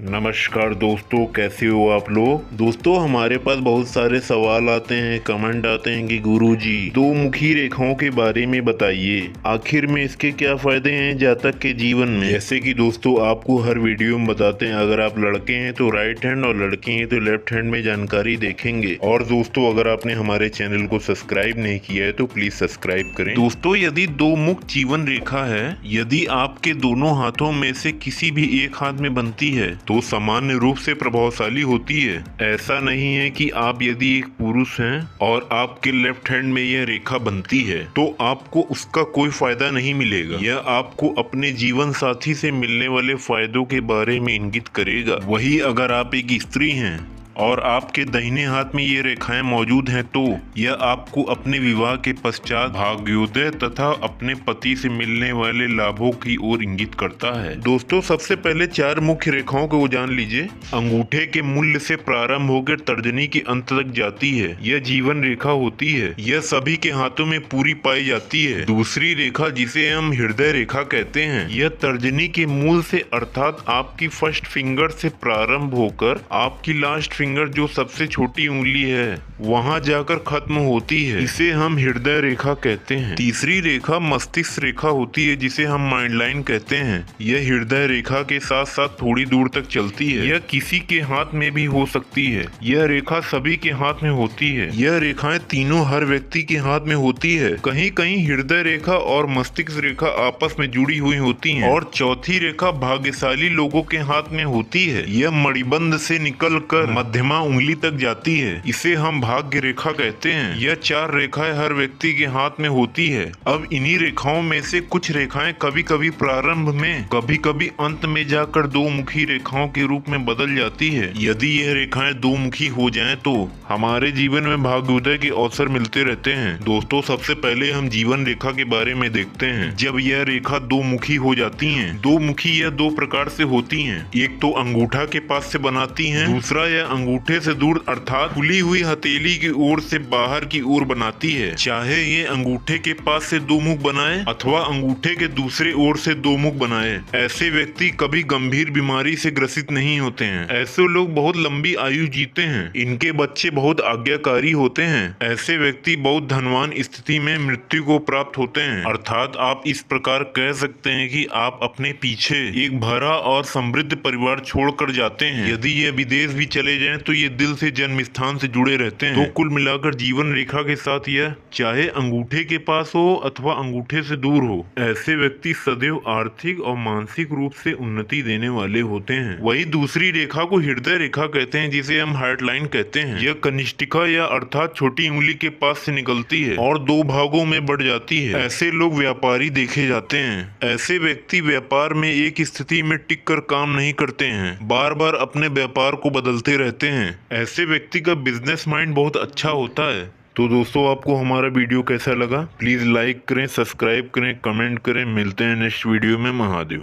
नमस्कार दोस्तों, कैसे हो आप लोग। दोस्तों, हमारे पास बहुत सारे सवाल आते हैं, कमेंट आते हैं कि गुरुजी दो मुखी रेखाओं के बारे में बताइए, आखिर में इसके क्या फायदे हैं जातक के जीवन में। जैसे कि दोस्तों आपको हर वीडियो में बताते हैं, अगर आप लड़के हैं तो राइट हैंड और लड़की हैं तो लेफ्ट हैंड में जानकारी देखेंगे। और दोस्तों, अगर आपने हमारे चैनल को सब्सक्राइब नहीं किया है तो प्लीज सब्सक्राइब करें। दोस्तों, यदि दो मुख जीवन रेखा है, यदि आपके दोनों हाथों में से किसी भी एक हाथ में बनती है तो सामान्य रूप से प्रभावशाली होती है। ऐसा नहीं है कि आप यदि एक पुरुष हैं और आपके लेफ्ट हैंड में यह रेखा बनती है तो आपको उसका कोई फायदा नहीं मिलेगा। यह आपको अपने जीवन साथी से मिलने वाले फायदों के बारे में इंगित करेगा। वही अगर आप एक स्त्री हैं और आपके दाहिने हाथ में ये रेखाएं मौजूद हैं तो यह आपको अपने विवाह के पश्चात भाग्योदय तथा अपने पति से मिलने वाले लाभों की ओर इंगित करता है। दोस्तों, सबसे पहले चार मुख्य रेखाओं को जान लीजिए। अंगूठे के मूल्य से प्रारंभ होकर तर्जनी के अंत तक जाती है, यह जीवन रेखा होती है। यह सभी के हाथों में पूरी पाई जाती है। दूसरी रेखा, जिसे हम हृदय रेखा कहते हैं, यह तर्जनी के मूल से अर्थात आपकी फर्स्ट फिंगर से प्रारंभ होकर आपकी लास्ट फिंगर जो सबसे छोटी उंगली है वहां जाकर खत्म होती है। इसे हम हृदय रेखा कहते हैं। तीसरी रेखा मस्तिष्क रेखा होती है, जिसे हम माइंड लाइन कहते हैं। यह हृदय रेखा के साथ साथ थोड़ी दूर तक चलती है। यह किसी के हाथ में भी हो सकती है। यह रेखा सभी के हाथ में होती है। यह रेखाएं तीनों हर व्यक्ति के हाथ में होती है। कहीं कहीं हृदय रेखा और मस्तिष्क रेखा आपस में जुड़ी हुई होती हैं। और चौथी रेखा भाग्यशाली लोगों के हाथ में होती है। यह मणिबंध से निकलकर मध्यमा उंगली तक जाती है। इसे हम भाग्य रेखा कहते हैं। यह चार रेखाएं हर व्यक्ति के हाथ में होती है। अब इन्हीं रेखाओं में से कुछ रेखाएं कभी कभी प्रारंभ में, कभी कभी अंत में जाकर दो मुखी रेखाओं के रूप में बदल जाती है। यदि यह रेखाएं दो मुखी हो जाएं तो हमारे जीवन में भाग्योदय के अवसर मिलते रहते हैं। दोस्तों, सबसे पहले हम जीवन रेखा के बारे में देखते हैं। जब यह रेखा दो मुखी हो जाती है, दो मुखी यह दो प्रकार से होती है। एक तो अंगूठा के पास से बनाती है, दूसरा यह अंगूठे से दूर अर्थात खुली हुई हथेली की ओर से बाहर की ओर बनाती है। चाहे ये अंगूठे के पास से दो मुख बनाए अथवा अंगूठे के दूसरे ओर से दो मुख बनाए, ऐसे व्यक्ति कभी गंभीर बीमारी से ग्रसित नहीं होते हैं। ऐसे लोग बहुत लंबी आयु जीते हैं। इनके बच्चे बहुत आज्ञाकारी होते हैं। ऐसे व्यक्ति बहुत धनवान स्थिति में मृत्यु को प्राप्त होते हैं। अर्थात आप इस प्रकार कह सकते हैं कि आप अपने पीछे एक भरा और समृद्ध परिवार छोड़कर जाते हैं। यदि ये विदेश भी चले जाएं तो ये दिल से जन्म स्थान से जुड़े रहते हैं। तो कुल मिलाकर जीवन रेखा के साथ यह चाहे अंगूठे के पास हो अथवा अंगूठे से दूर हो, ऐसे व्यक्ति सदैव आर्थिक और मानसिक रूप से उन्नति देने वाले होते हैं। वही दूसरी रेखा को हृदय रेखा कहते हैं, जिसे हम हार्ट लाइन कहते हैं। यह कनिष्ठिका या अर्थात छोटी उंगली के पास से निकलती है और दो भागों में बढ़ जाती है। ऐसे लोग व्यापारी देखे जाते हैं। ऐसे व्यक्ति व्यापार में एक स्थिति में टिक कर काम नहीं करते हैं, बार बार अपने व्यापार को बदलते रहते हैं। ऐसे व्यक्ति का बिजनेस माइंड बहुत अच्छा होता है। तो दोस्तों, आपको हमारा वीडियो कैसा लगा, प्लीज लाइक करें, सब्सक्राइब करें, कमेंट करें। मिलते हैं नेक्स्ट वीडियो में। महादेव।